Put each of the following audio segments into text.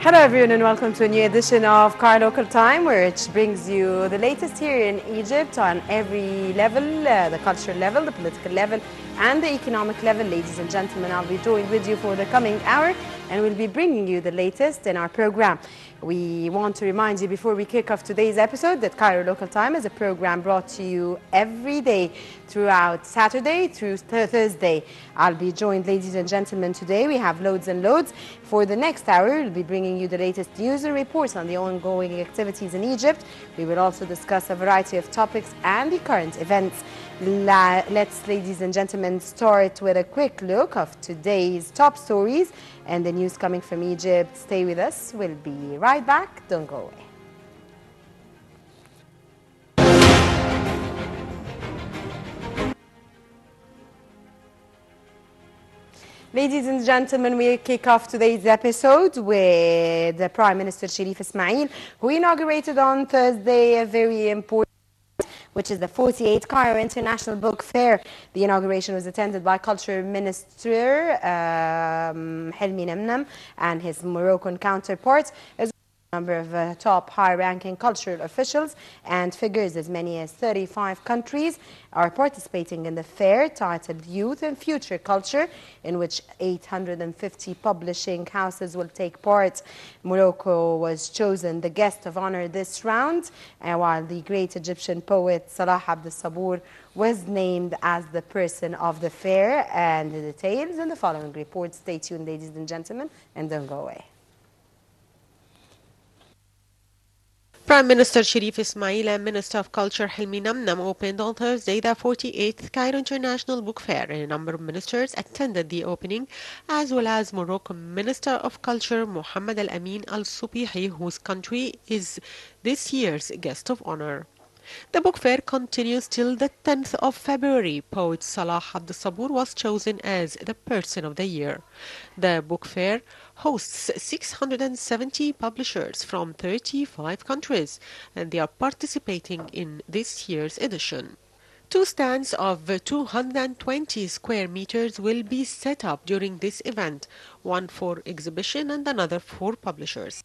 Hello everyone and welcome to a new edition of Cairo Local Time, which brings you the latest here in Egypt on every level, the cultural level, the political level and the economic level. Ladies and gentlemen, I'll be joined with you for the coming hour and we'll be bringing you the latest in our program. We want to remind you before we kick off today's episode that Cairo Local Time is a program brought to you every day throughout Saturday through Thursday. I'll be joined, ladies and gentlemen, today. We have loads and loads. For the next hour, we'll be bringing you the latest news and reports on the ongoing activities in Egypt. We will also discuss a variety of topics and the current events. Let's, ladies and gentlemen, start with a quick look of today's top stories and the news coming from Egypt. Stay with us. We'll be right back. Don't go away. Ladies and gentlemen, we kick off today's episode with the Prime Minister Sharif Ismail, who inaugurated on Thursday a very important, which is the 48th Cairo International Book Fair. The inauguration was attended by Culture Minister Helmi Namnam and his Moroccan counterparts, as well as a number of top high-ranking cultural officials and figures. As many as 35 countries are participating in the fair, titled Youth and Future Culture, in which 850 publishing houses will take part. Morocco was chosen the guest of honor this round, while the great Egyptian poet Salah Abdel Sabur was named as the person of the fair. And the details in the following report. Stay tuned, ladies and gentlemen, and don't go away. Prime Minister Sharif Ismail and Minister of Culture Helmi Namnam opened on Thursday the 48th Cairo International Book Fair, and a number of ministers attended the opening, as well as Moroccan Minister of Culture Mohammed Al Amin Al Subihi, whose country is this year's guest of honor. The book fair continues till the 10th of February. Poet Salah Abdel Sabur was chosen as the Person of the Year. The book fair hosts 670 publishers from 35 countries, and they are participating in this year's edition. Two stands of 220 square meters will be set up during this event, one for exhibition and another for publishers.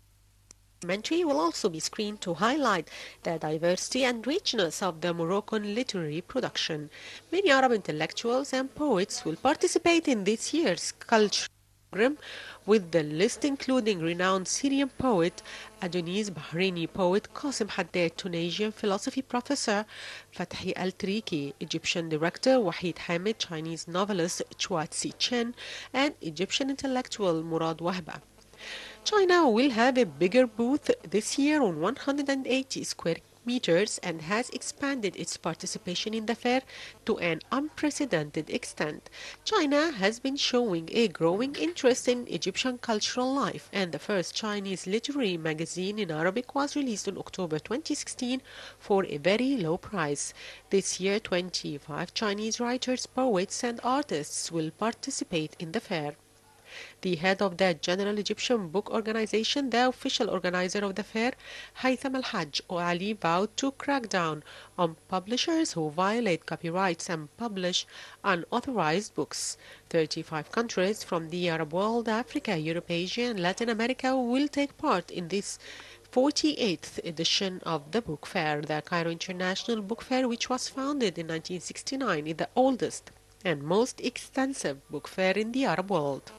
The documentary will also be screened to highlight the diversity and richness of the Moroccan literary production. Many Arab intellectuals and poets will participate in this year's cultural program, with the list including renowned Syrian poet Adonis, Bahraini poet Qasim Haddad, Tunisian philosophy professor Fathi Al-Triki, Egyptian director Wahid Hamid, Chinese novelist Chua Tzi-Chen, and Egyptian intellectual Murad Wahba. China will have a bigger booth this year on 180 square meters and has expanded its participation in the fair to an unprecedented extent. China has been showing a growing interest in Egyptian cultural life, and the first Chinese literary magazine in Arabic was released in October 2016 for a very low price. This year, 25 Chinese writers, poets, and artists will participate in the fair. The head of the General Egyptian Book Organization, the official organizer of the fair, Haytham Al-Hajj Ali, vowed to crack down on publishers who violate copyrights and publish unauthorized books. 35 countries from the Arab world, Africa, Europe, Asia, and Latin America will take part in this 48th edition of the book fair. The Cairo International Book Fair, which was founded in 1969, is the oldest and most extensive book fair in the Arab world.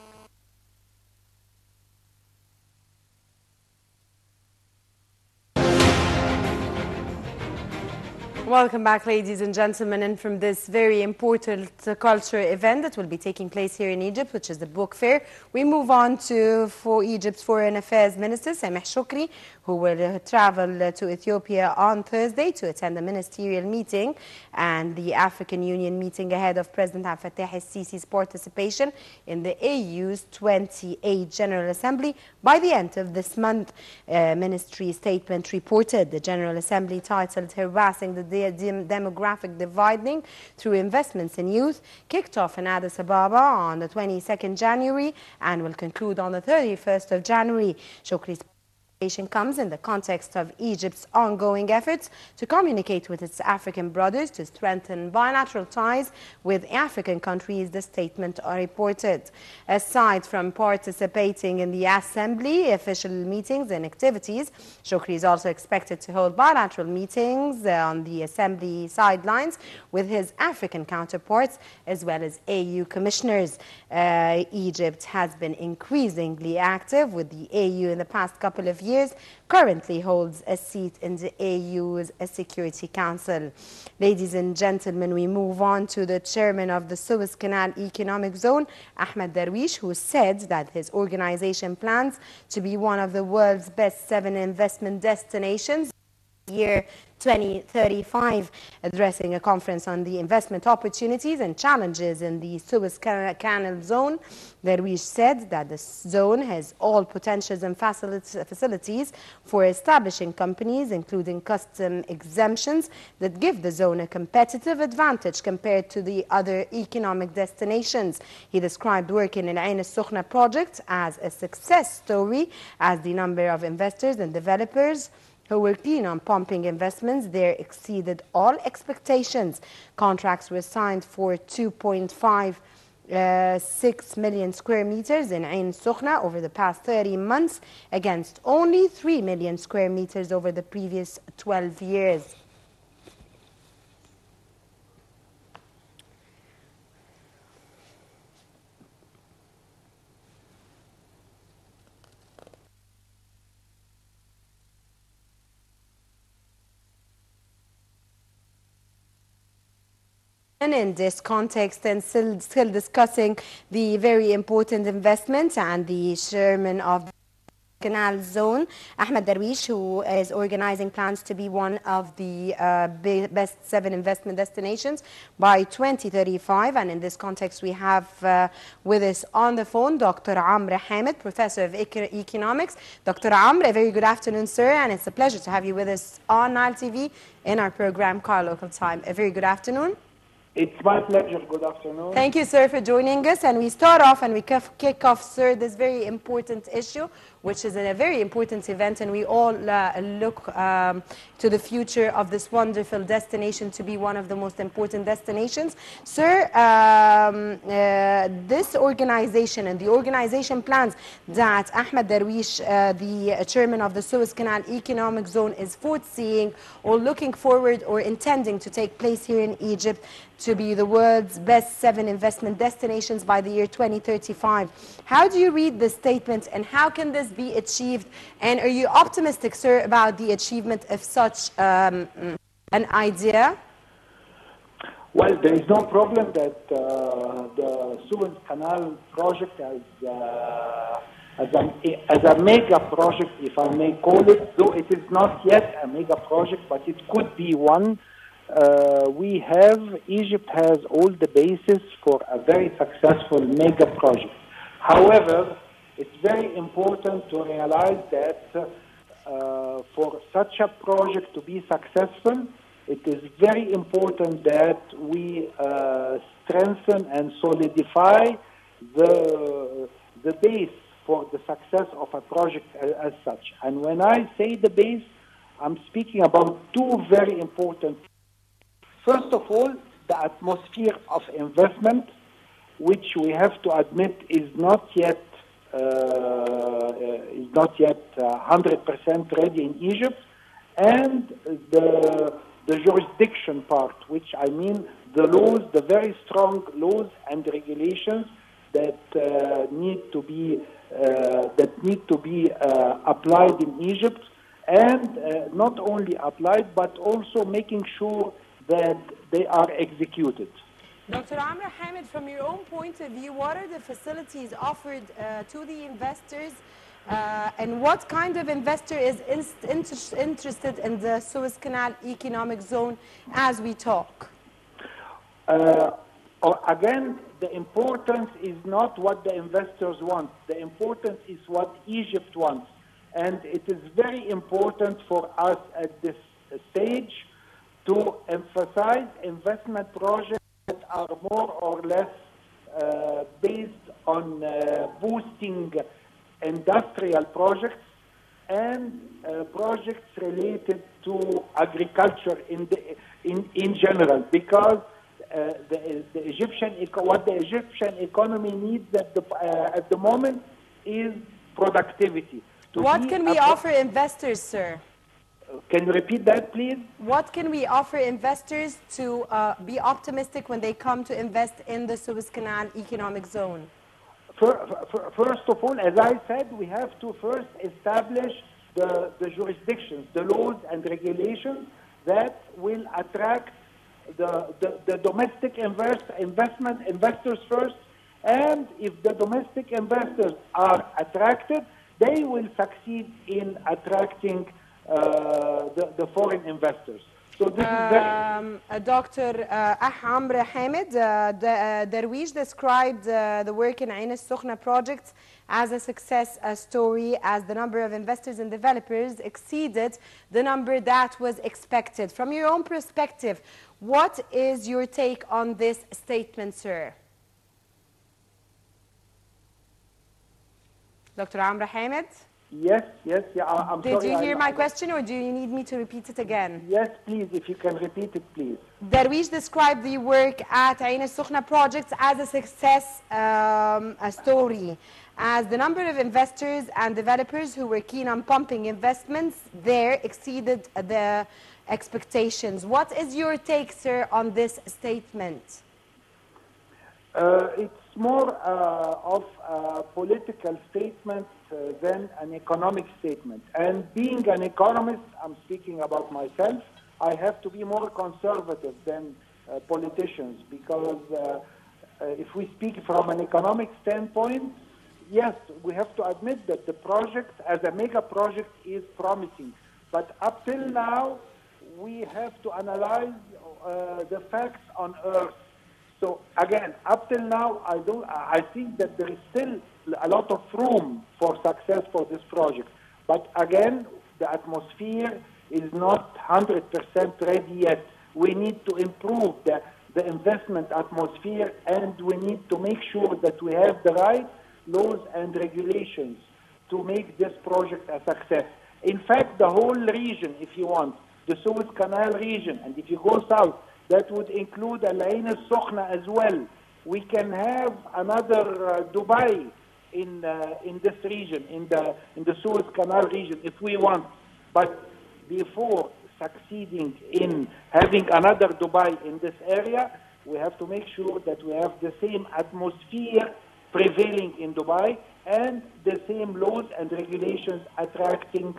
Welcome back, ladies and gentlemen, and from this very important culture event that will be taking place here in Egypt, which is the book fair, we move on to Egypt's Foreign Affairs Minister, Sameh Shukri, who will travel to Ethiopia on Thursday to attend the ministerial meeting and the African Union meeting ahead of President Abdel Fattah el-Sisi's participation in the AU's 28th General Assembly by the end of this month. Ministry statement reported the General Assembly, titled Harassing the Demographic Dividing Through Investments in Youth, kicked off in Addis Ababa on the 22nd January and will conclude on the 31st of January. Shukri's Comes in the context of Egypt's ongoing efforts to communicate with its African brothers to strengthen bilateral ties with African countries, the statement reported. Aside from participating in the Assembly official meetings and activities, Shukri is also expected to hold bilateral meetings on the Assembly sidelines with his African counterparts as well as AU commissioners. Egypt has been increasingly active with the AU in the past couple of years, currently holds a seat in the AU's Security Council. Ladies and gentlemen, we move on to the chairman of the Suez Canal Economic Zone, Ahmed Darwish, who said that his organization plans to be one of the world's best 7 investment destinations year 2035. Addressing a conference on the investment opportunities and challenges in the Suez Canal zone, Darwish said that the zone has all potentials and facilities for establishing companies, including custom exemptions that give the zone a competitive advantage compared to the other economic destinations. He described working in Ain al-Sukhna project as a success story, as the number of investors and developers who were keen on pumping investments there exceeded all expectations. Contracts were signed for 2.56 million square meters in Ain Sukhna over the past 30 months, against only 3 million square meters over the previous 12 years. In this context, and still discussing the very important investment, and the chairman of the Canal Zone, Ahmed Darwish, who is organizing plans to be one of the best 7 investment destinations by 2035. And in this context, we have with us on the phone Dr. Amr Hamid, Professor of Economics. Dr. Amr, a very good afternoon, sir, and it's a pleasure to have you with us on Nile TV in our program, Cairo Local Time. A very good afternoon. It's my pleasure. Good afternoon. Thank you, sir, for joining us. And we start off and we kick off, sir, this very important issue, which is a very important event, and we all look to the future of this wonderful destination to be one of the most important destinations. Sir, this organization and the organization plans that Ahmed Darwish, the chairman of the Suez Canal Economic Zone, is foreseeing or looking forward or intending to take place here in Egypt to be the world's best 7 investment destinations by the year 2035. How do you read this statement, and how can this be achieved? And are you optimistic, sir, about the achievement of such an idea? Well, there is no problem that the Suez Canal project as a mega project, if I may call it, though it is not yet a mega project, but it could be one. Egypt has all the basis for a very successful mega project. However, it's very important to realize that for such a project to be successful, it is very important that we strengthen and solidify the base for the success of a project as such. And when I say the base, I'm speaking about 2 very important. First of all, the atmosphere of investment, which we have to admit is not yet 100% ready in Egypt, and the jurisdiction part, which I mean the laws, the very strong laws and regulations that need to be applied in Egypt, and not only applied but also making sure that they are executed. Dr. Amr Hamid, from your own point of view, what are the facilities offered to the investors, and what kind of investor is interested in the Suez Canal Economic Zone as we talk? Again, the importance is not what the investors want. The importance is what Egypt wants. And it is very important for us at this stage to emphasize investment projects that are more or less based on boosting industrial projects and projects related to agriculture in general, because the what the Egyptian economy needs at the moment is productivity. What can we offer investors, sir? Can you repeat that, please? What can we offer investors to be optimistic when they come to invest in the Suez Canal economic zone? First of all, as I said, we have to first establish the jurisdictions, the laws and regulations that will attract the domestic investors first. And if the domestic investors are attracted, they will succeed in attracting the foreign investors. So this is very... Dr. Amr Hamid, Darwish described the work in Ain al-Sukhna project as a success story, as the number of investors and developers exceeded the number that was expected. From your own perspective, what is your take on this statement, sir? Dr. Amr Hamid? Yes, I'm sorry. Did you hear my question, or do you need me to repeat it again? Yes, please, if you can repeat it, please. Darwish described the work at Ain al-Sukhna projects as a success story, as the number of investors and developers who were keen on pumping investments there exceeded the expectations. What is your take, sir, on this statement? It's more of a political statement than an economic statement. And being an economist, I'm speaking about myself, I have to be more conservative than politicians, because if we speak from an economic standpoint, yes, we have to admit that the project as a mega project is promising. But up till now, we have to analyze the facts on Earth. So again, up till now, I think that there is still a lot of room for success for this project. But again, the atmosphere is not 100% ready yet. We need to improve the investment atmosphere, and we need to make sure that we have the right laws and regulations to make this project a success. In fact, the whole region, if you want, the Suez Canal region, and if you go south, that would include Ain al-Sukhna as well. We can have another Dubai in this region, in the Suez Canal region, if we want. But before succeeding in having another Dubai in this area, we have to make sure that we have the same atmosphere prevailing in Dubai and the same laws and regulations attracting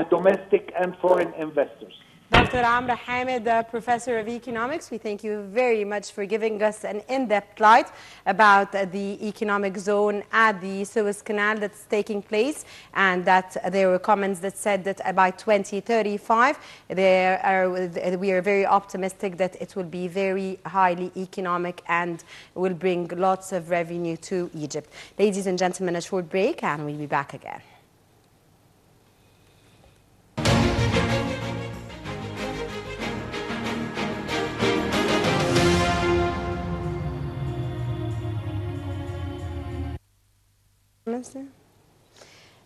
domestic and foreign investors. Dr. Amr Hamid, Professor of Economics, we thank you very much for giving us an in-depth light about the economic zone at the Suez Canal that's taking place, and that there were comments that said that by 2035, we are very optimistic that it will be very highly economic and will bring lots of revenue to Egypt. Ladies and gentlemen, a short break and we'll be back again.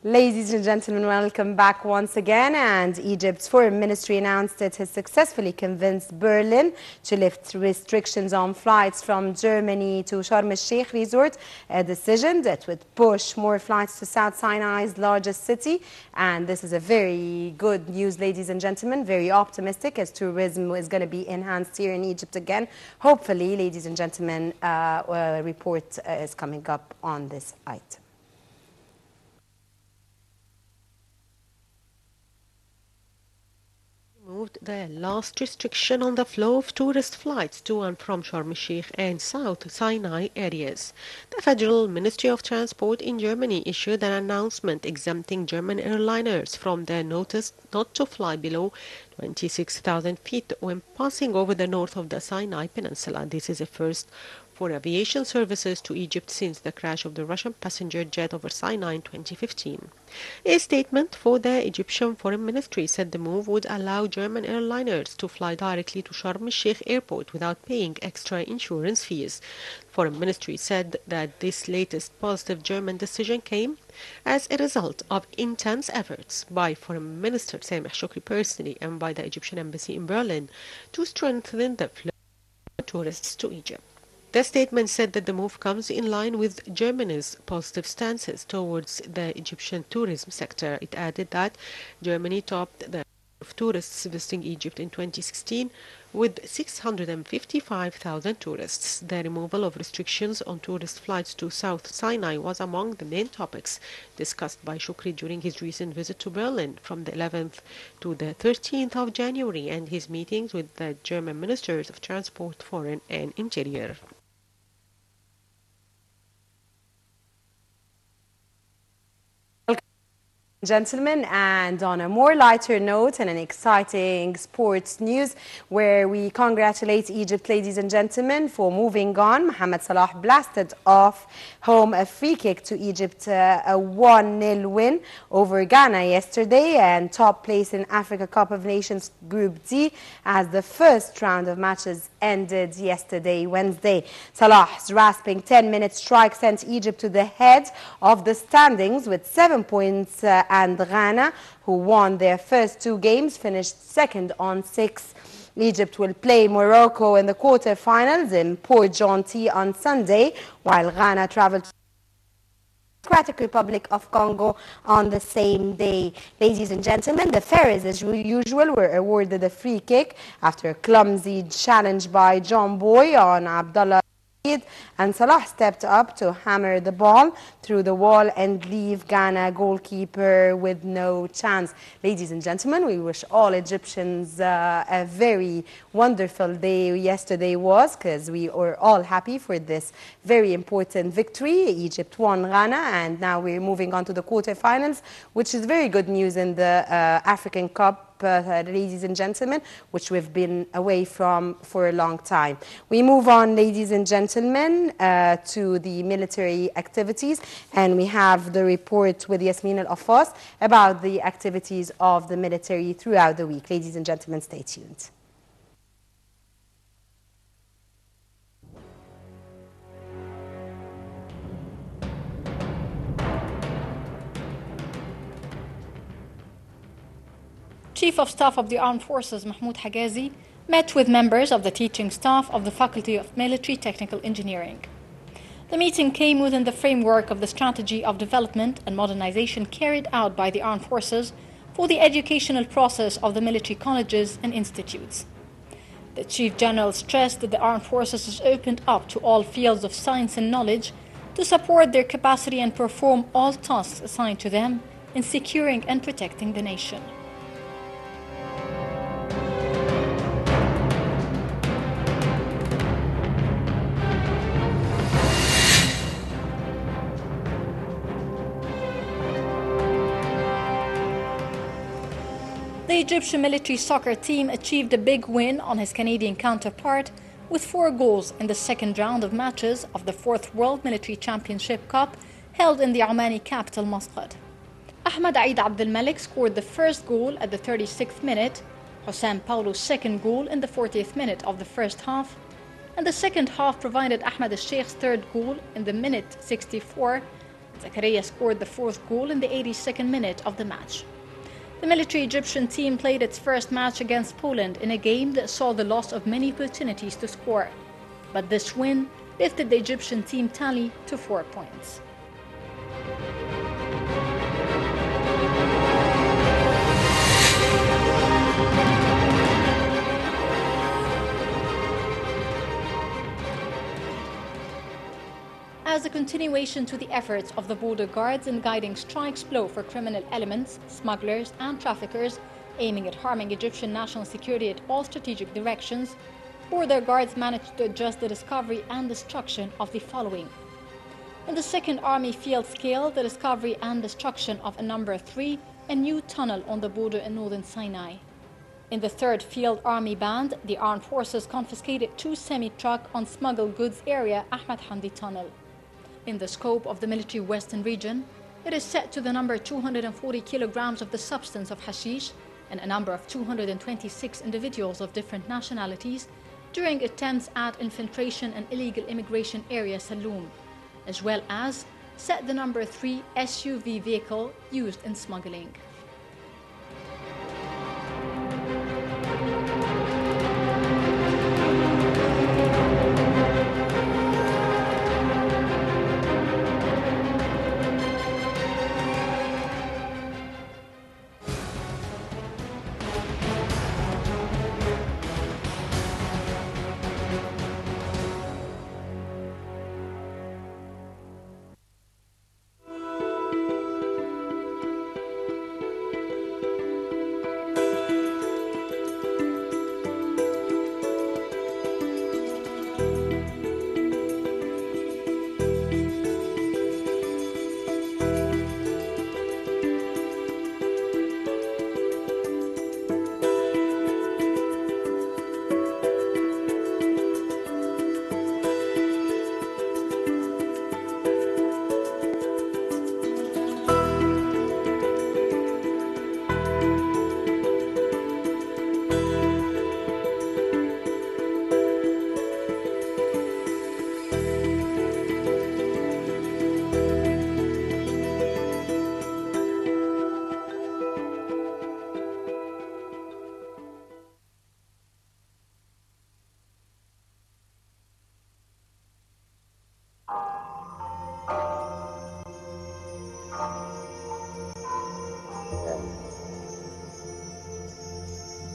Ladies and gentlemen, welcome back once again. And Egypt's foreign ministry announced it has successfully convinced Berlin to lift restrictions on flights from Germany to Sharm el-Sheikh resort, a decision that would push more flights to South Sinai's largest city. And this is a very good news, ladies and gentlemen, very optimistic, as tourism is going to be enhanced here in Egypt again. Hopefully, ladies and gentlemen, a report is coming up on this item. Removed the last restriction on the flow of tourist flights to and from Sharm el-Sheikh and South Sinai areas. The Federal Ministry of Transport in Germany issued an announcement exempting German airliners from the notice not to fly below 26,000 feet when passing over the north of the Sinai Peninsula. This is a first for aviation services to Egypt since the crash of the Russian passenger jet over Sinai in 2015. A statement for the Egyptian Foreign Ministry said the move would allow German airliners to fly directly to Sharm el-Sheikh airport without paying extra insurance fees. The Foreign Ministry said that this latest positive German decision came as a result of intense efforts by Foreign Minister Sameh Shoukry personally and by the Egyptian Embassy in Berlin to strengthen the flow of tourists to Egypt. The statement said that the move comes in line with Germany's positive stances towards the Egyptian tourism sector. It added that Germany topped the number of tourists visiting Egypt in 2016 with 655,000 tourists. The removal of restrictions on tourist flights to South Sinai was among the main topics discussed by Shoukry during his recent visit to Berlin from the 11th to the 13th of January and his meetings with the German ministers of Transport, Foreign and Interior. Gentlemen, and on a more lighter note and an exciting sports news where we congratulate Egypt, ladies and gentlemen, for moving on. Mohamed Salah blasted off home a free kick to Egypt, a 1-0 win over Ghana yesterday, and top place in Africa Cup of Nations Group D as the first round of matches ended yesterday, Wednesday. Salah's rasping 10-minute strike sent Egypt to the head of the standings with 7 points, and Ghana, who won their first 2 games, finished second on 6. Egypt will play Morocco in the quarterfinals in Port-Gentil on Sunday, while Ghana travelled to the Democratic Republic of Congo on the same day. Ladies and gentlemen, the Pharaohs, as usual, were awarded a free kick after a clumsy challenge by John Boy on Abdullah, and Salah stepped up to hammer the ball through the wall and leave Ghana goalkeeper with no chance. Ladies and gentlemen, we wish all Egyptians a very wonderful day yesterday was, because we were all happy for this very important victory. Egypt won Ghana, and now we're moving on to the quarterfinals, which is very good news in the African Cup, ladies and gentlemen, which we've been away from for a long time. We move on, ladies and gentlemen, to the military activities, and we have the report with Yasmin Al-Affas about the activities of the military throughout the week. Ladies and gentlemen, stay tuned. Chief of Staff of the Armed Forces Mahmoud Hagazi met with members of the teaching staff of the Faculty of Military Technical Engineering. The meeting came within the framework of the strategy of development and modernization carried out by the Armed Forces for the educational process of the military colleges and institutes. The Chief General stressed that the Armed Forces is opened up to all fields of science and knowledge to support their capacity and perform all tasks assigned to them in securing and protecting the nation. The Egyptian military soccer team achieved a big win on his Canadian counterpart with 4 goals in the second round of matches of the 4th World Military Championship Cup held in the Omani capital Muscat. Ahmed Aid Abdel Malik scored the first goal at the 36th minute, Hosam Paulo's second goal in the 40th minute of the first half, and the second half provided Ahmed al-Sheikh's third goal in the minute 64. Zakaria scored the 4th goal in the 82nd minute of the match. The military Egyptian team played its first match against Poland in a game that saw the loss of many opportunities to score. But this win lifted the Egyptian team tally to 4 points. As a continuation to the efforts of the border guards in guiding strikes blow for criminal elements, smugglers and traffickers aiming at harming Egyptian national security at all strategic directions, border guards managed to adjust the discovery and destruction of the following. In the 2nd Army field scale, the discovery and destruction of a number 3, a new tunnel on the border in northern Sinai. In the 3rd Field Army Band, the armed forces confiscated 2 semi-truck on smuggled goods area Ahmed Hamdi Tunnel. In the scope of the military Western region, it is set to the number 240 kilograms of the substance of hashish and a number of 226 individuals of different nationalities during attempts at infiltration and illegal immigration area Saloum, as well as set the number 3 SUV vehicle used in smuggling.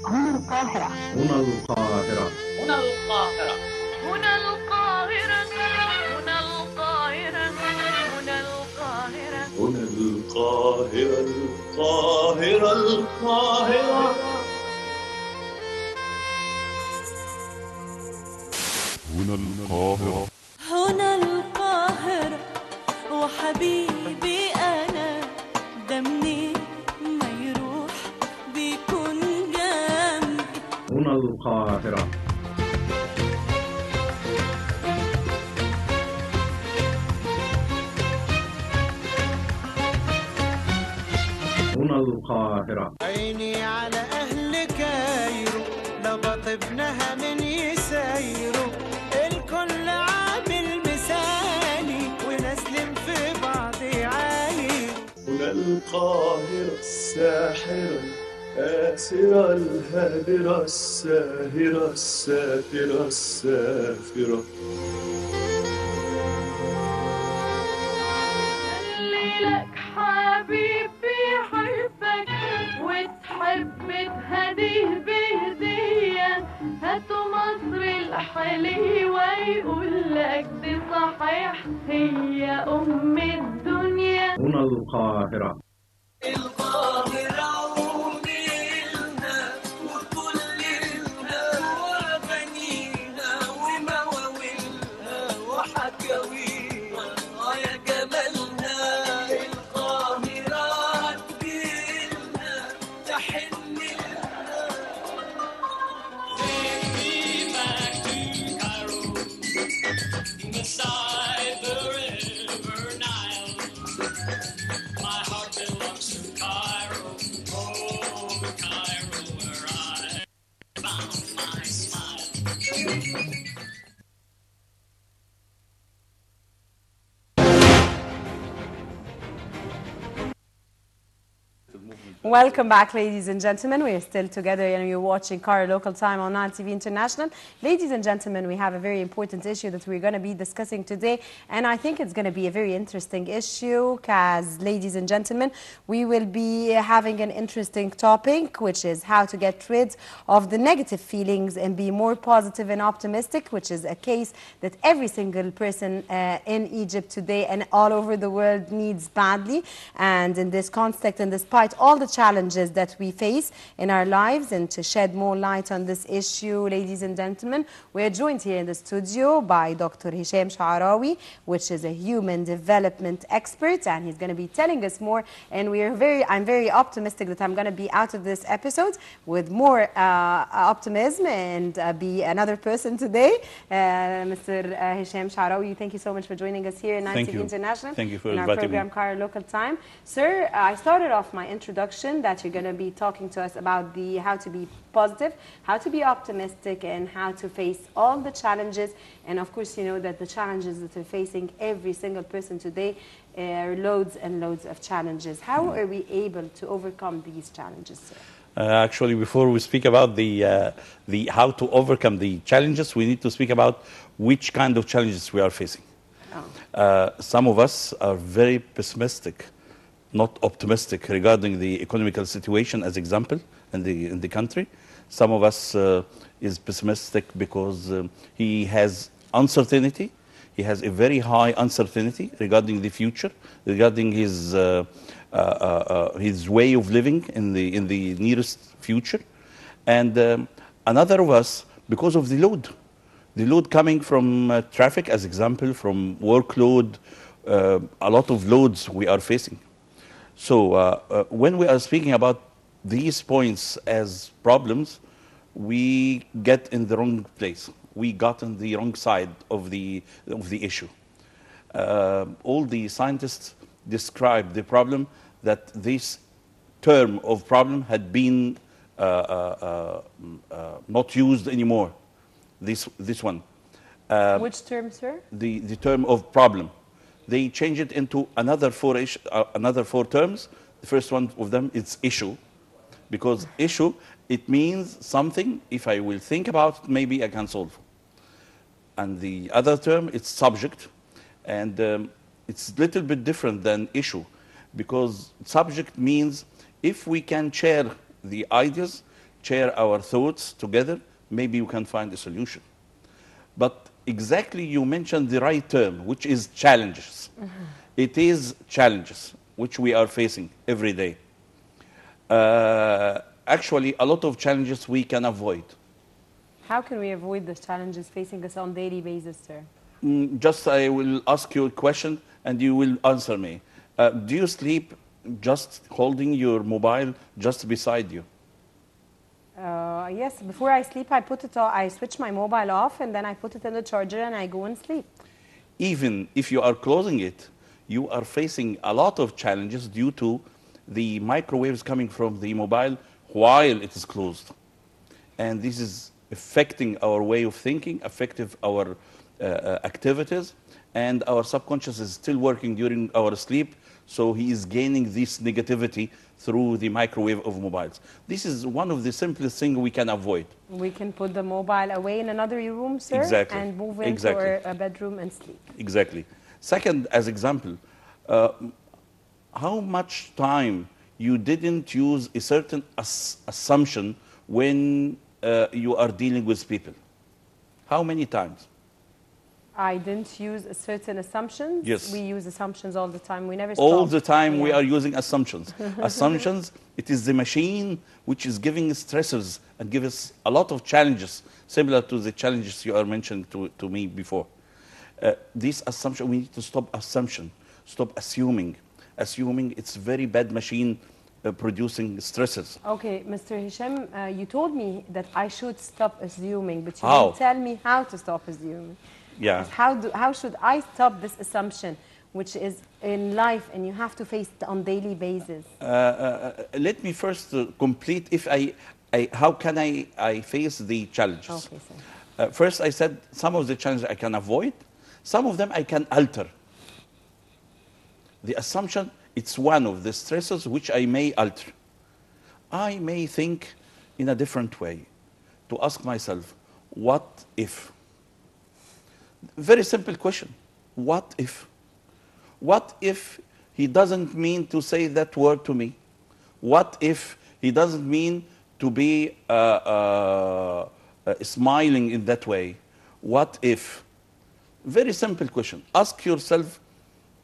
القاهرة. هنا القاهرة. هنا القاهرة. هنا القاهرة. هنا القاهرة. هنا القاهرة. هنا القاهرة. القاهرة القاهرة. هنا القاهرة. هنا القاهرة وحبيبي أنا ده منين ما يروح بيكون جنبي. هنا القاهرة. هنا القاهرة. عيني على أهل كايرو لبطبنها من يسايروا الكل عامل مثالي ونسلم في بعض عاير. هنا القاهرة الساحرة الآسرة الهادرة الساهرة السافرة السافرة. لك حبيبي حبك وتحب تهديه بهدية هاتوا مصر الحليوة يقول لك دي صحيح هي أم الدنيا. هنا القاهرة. القاهرة وميلنا وكلنا وأغانينا ومواويلنا وحكاوينا يا جمالنا. القاهرة تجيلنا تحن لنا. Take me back to Cairo, beside the river Nile. My heart belongs to Cairo, oh Cairo, where I found my smile. Welcome back, ladies and gentlemen. We are still together and you're watching Cairo Local Time on Nile TV International. Ladies and gentlemen, we have a very important issue that we're going to be discussing today, and I think it's going to be a very interesting issue because, ladies and gentlemen, we will be having an interesting topic, which is how to get rid of the negative feelings and be more positive and optimistic, which is a case that every single person in Egypt today and all over the world needs badly. And in this context, and despite all the challenges that we face in our lives and to shed more light on this issue, ladies and gentlemen, we are joined here in the studio by Dr. Hisham Sha'arawi, which is a human development expert, and he's going to be telling us more. And I'm very optimistic that I'm going to be out of this episode with more optimism and be another person today. Mr. Hisham Sha'arawi, thank you so much for joining us here in Nile TV International. Thank you for in our inviting program me. Cairo Local Time. Sir, I started off my introduction that you're going to be talking to us about how to be positive, how to be optimistic, and how to face all the challenges. And of course, you know that the challenges that we're facing, every single person today, are loads and loads of challenges. How are we able to overcome these challenges, sir? Actually, before we speak about the how to overcome the challenges, we need to speak about which kind of challenges we are facing. Some of us are very pessimistic, not optimistic regarding the economical situation, as example, in the country. Some of us is pessimistic because he has uncertainty. He has a very high uncertainty regarding the future, regarding his way of living in the nearest future. And another of us, because of the load coming from traffic, as example, from workload, a lot of loads we are facing. So when we are speaking about these points as problems, we get in the wrong place. We got on the wrong side of the issue. All the scientists describe the problem that this term of problem had been not used anymore. This one. Which term, sir? The term of problem. They change it into another four terms. The first one of them is issue, because issue, it means something, if I will think about it, maybe I can solve. And the other term, it's subject, and it's a little bit different than issue, because subject means if we can share the ideas, share our thoughts together, maybe we can find a solution. But exactly, you mentioned the right term, which is challenges. It is challenges which we are facing every day. Actually, a lot of challenges we can avoid. How can we avoid the challenges facing us on a daily basis, sir? Just I will ask you a question and you will answer me. Do you sleep just holding your mobile just beside you? Yes, before I sleep, I switch my mobile off and then I put it in the charger and I go and sleep. Even if you are closing it, you are facing a lot of challenges due to the microwaves coming from the mobile while it is closed. And this is affecting our way of thinking, affecting our activities, and our subconscious is still working during our sleep, so he is gaining this negativity through the microwave of mobiles. This is one of the simplest things we can avoid. We can put the mobile away in another room, sir, exactly. and move into a bedroom and sleep. Exactly. Second, as example, how much time you didn't use a certain assumption when you are dealing with people? How many times? I didn't use a certain assumptions. Yes. We use assumptions all the time. We never stop. All the time we are using assumptions. Assumptions, it is the machine which is giving stresses and give us a lot of challenges, similar to the challenges you are mentioning to me before. This assumption, we need to stop assumption, stop assuming. Assuming, it's a very bad machine producing stresses. Okay, Mr. Hisham, you told me that I should stop assuming, but you How? didn't tell me how to stop assuming. Yeah. How should I stop this assumption, which is in life and you have to face it on daily basis? Let me first complete how can I face the challenges. Okay, sir. First, I said some of the challenges I can avoid, some of them I can alter. The assumption, it's one of the stresses which I may alter. I may think in a different way to ask myself, what if? Very simple question. What if? What if he doesn't mean to say that word to me? What if he doesn't mean to be smiling in that way? What if? Very simple question. Ask yourself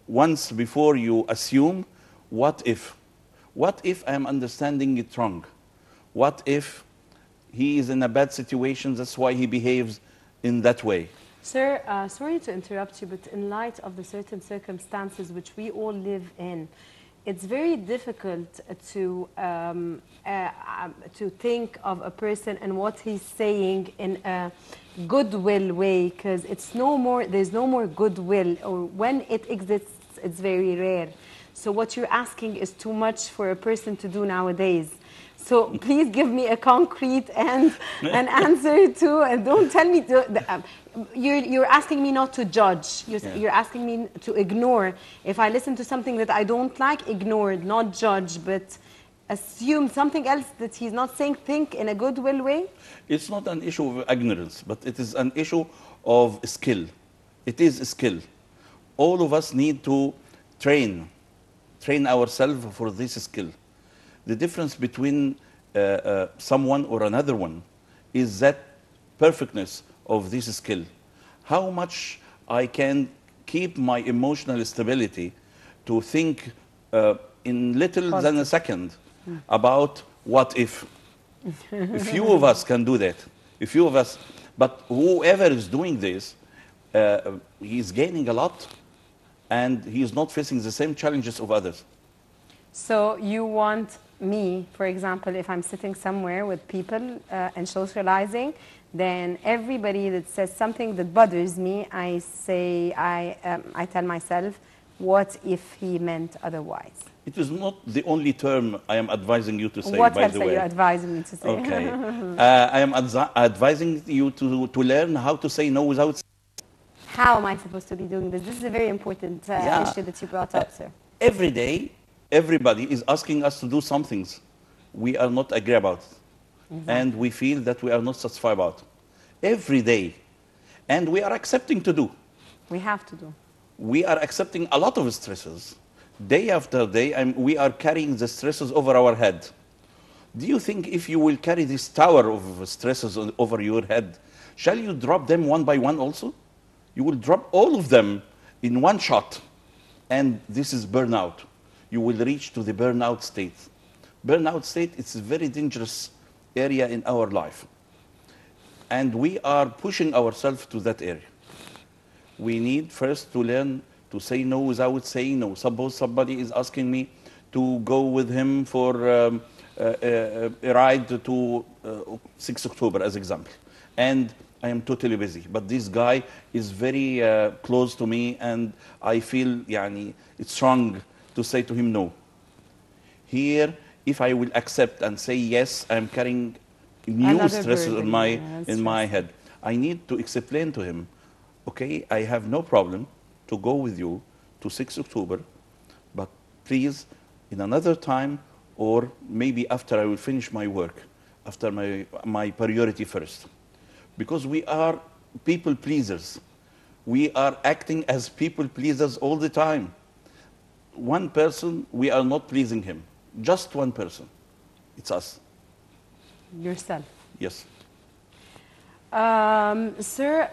once before you assume, what if? What if I'm understanding it wrong? What if he is in a bad situation, that's why he behaves in that way? Sir, sorry to interrupt you, but in light of the certain circumstances which we all live in, it's very difficult to think of a person and what he's saying in a goodwill way, because it's no more. There's no more goodwill, or when it exists, it's very rare. So what you're asking is too much for a person to do nowadays. So please give me a concrete and an answer to, and don't tell me you're asking me not to judge. You're asking me to ignore. If I listen to something that I don't like, ignore, not judge, but assume something else that he's not saying. Think in a goodwill way. It's not an issue of ignorance, but it is an issue of skill. It is a skill. All of us need to train ourselves for this skill. The difference between someone or another one is that perfectness of this skill. How much I can keep my emotional stability to think in little than a second about what if. A few of us can do that. A few of us, but whoever is doing this, he's gaining a lot, and he is not facing the same challenges of others. So you want me, for example, if I'm sitting somewhere with people and socializing, then everybody that says something that bothers me, I tell myself, what if he meant otherwise? It is not the only term I am advising you to say, what by else the are way. you advising me to say? Okay. I am advising you to learn how to say no without. How am I supposed to be doing this? This is a very important issue that you brought up, sir. Every day, everybody is asking us to do some things we are not agree about, and we feel that we are not satisfied about. Every day, and we are accepting to do. We have to do. We are accepting a lot of stresses. Day after day, and we are carrying the stresses over our head. Do you think if you will carry this tower of stresses over your head, shall you drop them one by one also? You will drop all of them in one shot, and this is burnout. You will reach to the burnout state. Burnout state, it's a very dangerous area in our life. And we are pushing ourselves to that area. We need first to learn to say no without saying no. Suppose somebody is asking me to go with him for a ride to 6 October, as example. And I am totally busy. But this guy is very close to me, and I feel it's wrong to say to him no. Here, if I will accept and say yes, I'm carrying new stresses in my head. I need to explain to him, okay, I have no problem to go with you to 6 October, but please, in another time, or maybe after I will finish my work, after my priority first. Because we are people pleasers. We are acting as people pleasers all the time. One person, we are not pleasing him. Just one person. It's us. Yourself. Yes. Sir,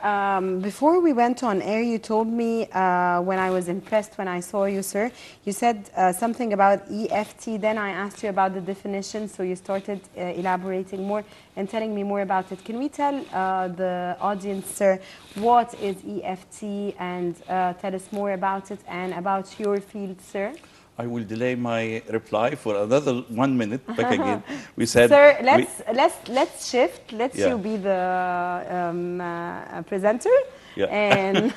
before we went on air, you told me when I was impressed when I saw you, sir, you said something about EFT. Then I asked you about the definition, so you started elaborating more and telling me more about it. Can we tell the audience, sir, what is EFT, and tell us more about it and about your field, sir? I will delay my reply for another 1 minute. Back again, we said. Sir, let's shift. Let's you be the presenter, and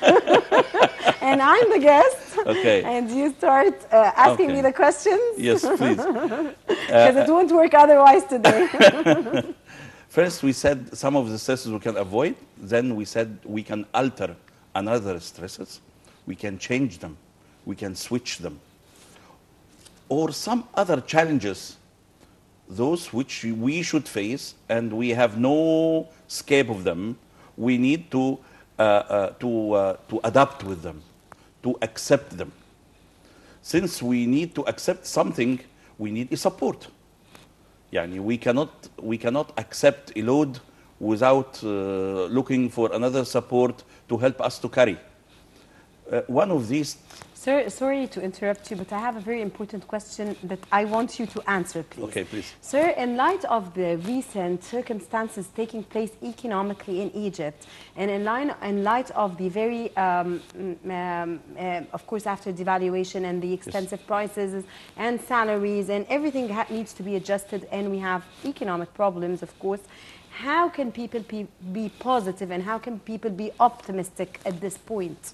and I'm the guest. Okay. And you start asking me the questions. Yes, please. Because it won't work otherwise today. First, we said some of the stresses we can avoid. Then we said we can alter another stresses. We can change them. We can switch them. Or some other challenges, those which we should face, and we have no escape of them. We need to adapt with them, to accept them. Since we need to accept something, we need a support. We cannot accept a load without looking for another support to help us to carry. One of these. Sir, sorry to interrupt you, but I have a very important question that I want you to answer, please. Okay, please. Sir, in light of the recent circumstances taking place economically in Egypt, and in light of the very, of course, after devaluation and the extensive prices and salaries and everything needs to be adjusted, and we have economic problems, of course, how can people be positive and how can people be optimistic at this point?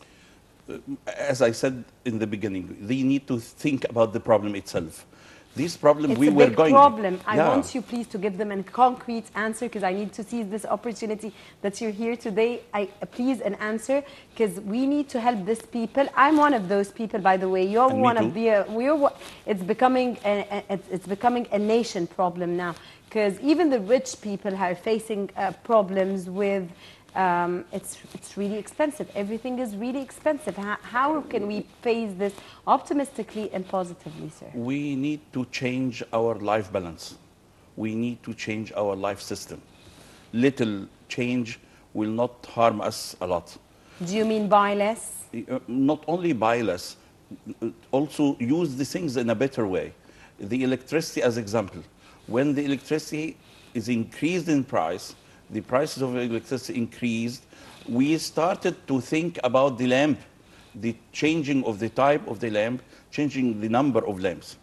As I said in the beginning, they need to think about the problem itself. This problem It's we a were big going. problem. I Yeah. want you please to give them a concrete answer because I need to seize this opportunity that you're here today. Please an answer because we need to help these people. I'm one of those people, by the way. You're And me one too. of the. It's becoming a nation problem now because even the rich people are facing problems with. It's really expensive. Everything is really expensive. How can we face this optimistically and positively, sir? We need to change our life balance. We need to change our life system. Little change will not harm us a lot. Do you mean buy less? Not only buy less, also use the things in a better way. The electricity as example. When the electricity is increased in price, the prices of electricity increased, we started to think about the lamp, the changing of the type of the lamp, changing the number of lamps.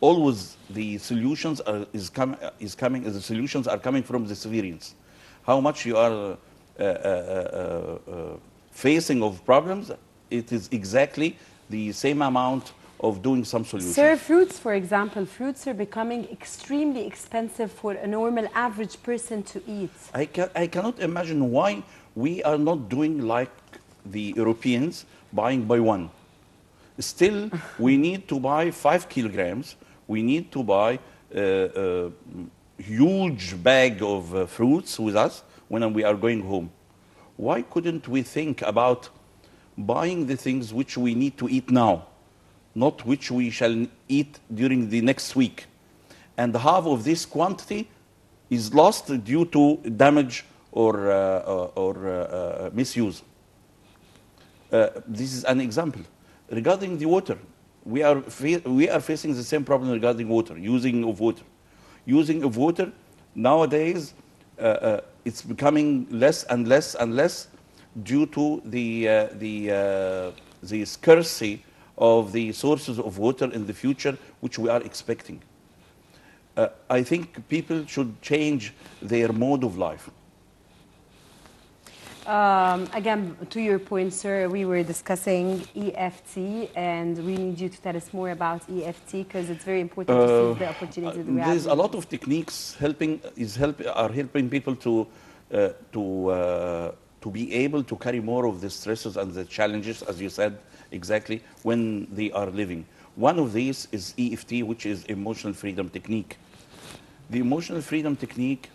Always the solutions the solutions are coming from the civilians. How much you are facing of problems, it is exactly the same amount of doing some solutions. Sir, fruits, for example, fruits are becoming extremely expensive for a normal average person to eat. I cannot imagine why we are not doing like the Europeans, buying by one. Still, we need to buy 5 kilograms. We need to buy a huge bag of fruits with us when we are going home. Why couldn't we think about buying the things which we need to eat now? Not which we shall eat during the next week. And half of this quantity is lost due to damage or misuse. This is an example. Regarding the water, we are facing the same problem regarding water, using of water. Using of water, nowadays, it's becoming less and less and less due to the scarcity of the sources of water in the future, which we are expecting. I think people should change their mode of life. Again, to your point, sir, we were discussing EFT, and we need you to tell us more about EFT because it's very important to seize the opportunity that we have. There's a lot of techniques are helping people to be able to carry more of the stresses and the challenges, as you said, exactly, when they are living. One of these is EFT, which is emotional freedom technique. The emotional freedom technique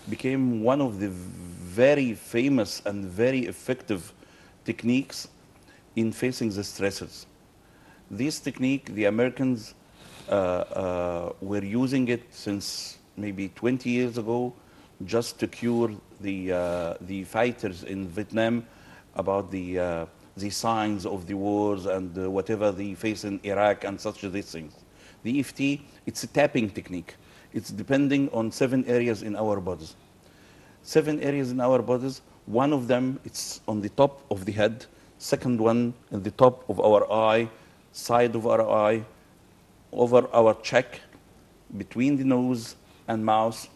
became one of the very famous and very effective techniques in facing the stresses. This technique, the Americans were using it since maybe 20 years ago, just to cure the fighters in Vietnam about the signs of the wars and whatever they face in Iraq and such of these things. The EFT, it's a tapping technique. It's depending on 7 areas in our bodies. 7 areas in our bodies. One of them, it's on the top of the head. Second one, at the top of our eye, side of our eye, over our cheek, between the nose and mouth,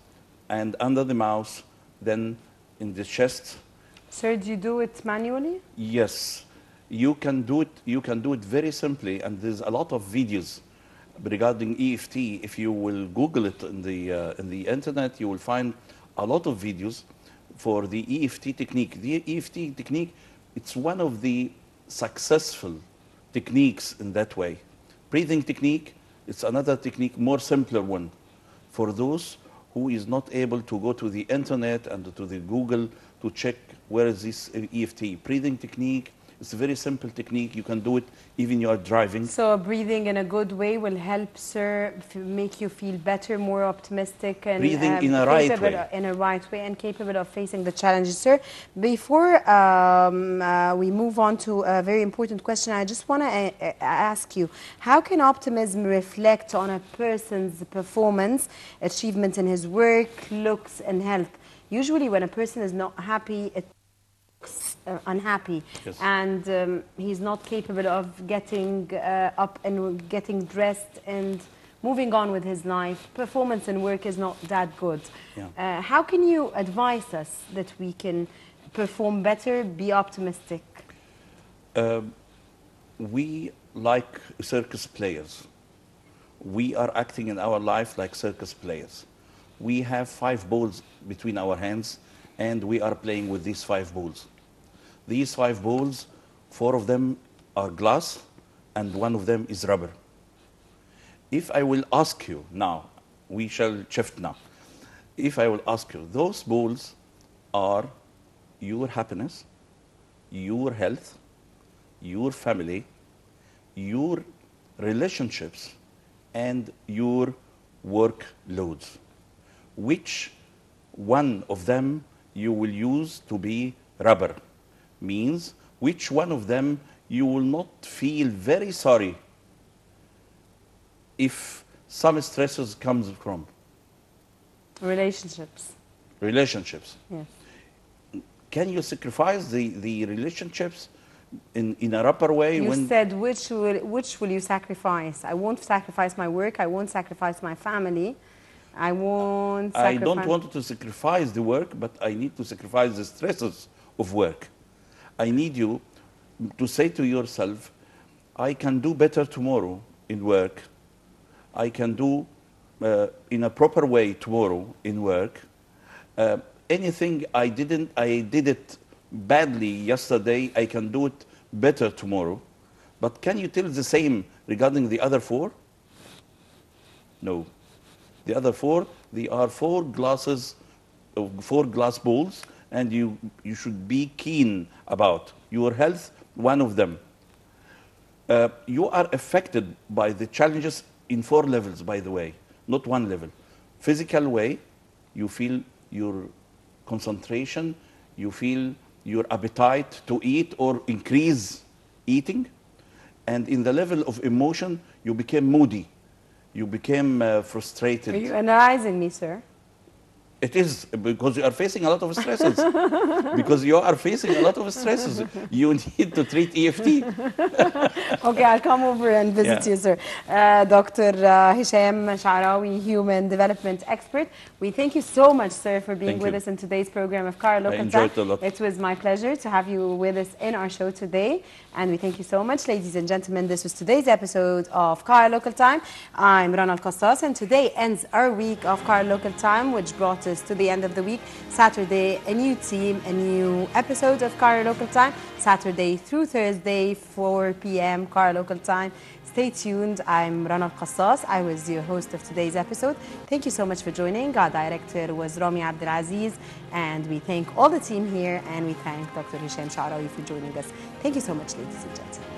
and under the mouth, then in the chest. Sir, do you do it manually? Yes. You can do it. You can do it very simply, and there's a lot of videos regarding EFT. If you will Google it in the internet, you will find a lot of videos for the EFT technique. The EFT technique, it's one of the successful techniques in that way. Breathing technique, it's another technique, more simpler one, for those who is not able to go to the internet and to the Google to check where is this EFT. Breathing technique, It's a very simple technique. You can do it even you are driving. So breathing in a good way will help, sir, make you feel better, more optimistic, and Breathing in a right way. In a right way, and capable of facing the challenges, sir. Before we move on to a very important question, I just want to ask you, how can optimism reflect on a person's performance, achievement in his work, looks, and health? Usually when a person is not happy, it looks unhappy, yes. And he's not capable of getting up and getting dressed and moving on with his life. Performance in work is not that good. Yeah. How can you advise us that we can perform better, be optimistic? We like circus players. We are acting in our life like circus players. We have 5 balls between our hands, and we are playing with these 5 balls. These 5 balls, 4 of them are glass, and 1 of them is rubber. If I will ask you now, we shall shift now. If I will ask you, those balls are your happiness, your health, your family, your relationships, and your workloads. Which one of them you will use to be rubber? Means which one of them you will not feel very sorry if some stresses comes from? Relationships. Relationships. Yes. Can you sacrifice the relationships in a rubber way? You said which will you sacrifice? I won't sacrifice my work. I won't sacrifice my family. I won't sacrifice. I don't want to sacrifice the work, but I need to sacrifice the stresses of work. I need you to say to yourself, I can do better tomorrow in work. I can do in a proper way tomorrow in work. Anything I did it badly yesterday, I can do it better tomorrow. But can you tell the same regarding the other 4? No. The other 4, they are 4 glass balls, and you should be keen about your health, one of them. You are affected by the challenges in 4 levels, by the way, not 1 level. Physical way, you feel your concentration, you feel your appetite to eat or increase eating. And in the level of emotion, you became moody. You became frustrated. Are you analyzing me, sir? It is, because you are facing a lot of stresses. Because you are facing a lot of stresses. You need to treat EFT. Okay, I'll come over and visit you, sir. Dr. Hisham Sha'rawi, Human Development Expert. We thank you so much, sir, for being with us in today's program of Cairo Local Time. I enjoyed it a lot. It was my pleasure to have you with us in our show today. And we thank you so much, ladies and gentlemen. This was today's episode of Cairo Local Time. I'm Rana Al-Qassas, and today ends our week of Cairo Local Time, which brought us to the end of the week. Saturday, a new team, a new episode of Cairo Local Time. Saturday through Thursday, 4 p.m. Cairo Local Time. Stay tuned. I'm Rana Al-Qassas. I was your host of today's episode. Thank you so much for joining. Our director was Rami Abdelaziz. And we thank all the team here, and we thank Dr. Hisham Sha'rawi for joining us. Thank you so much, ladies and gentlemen.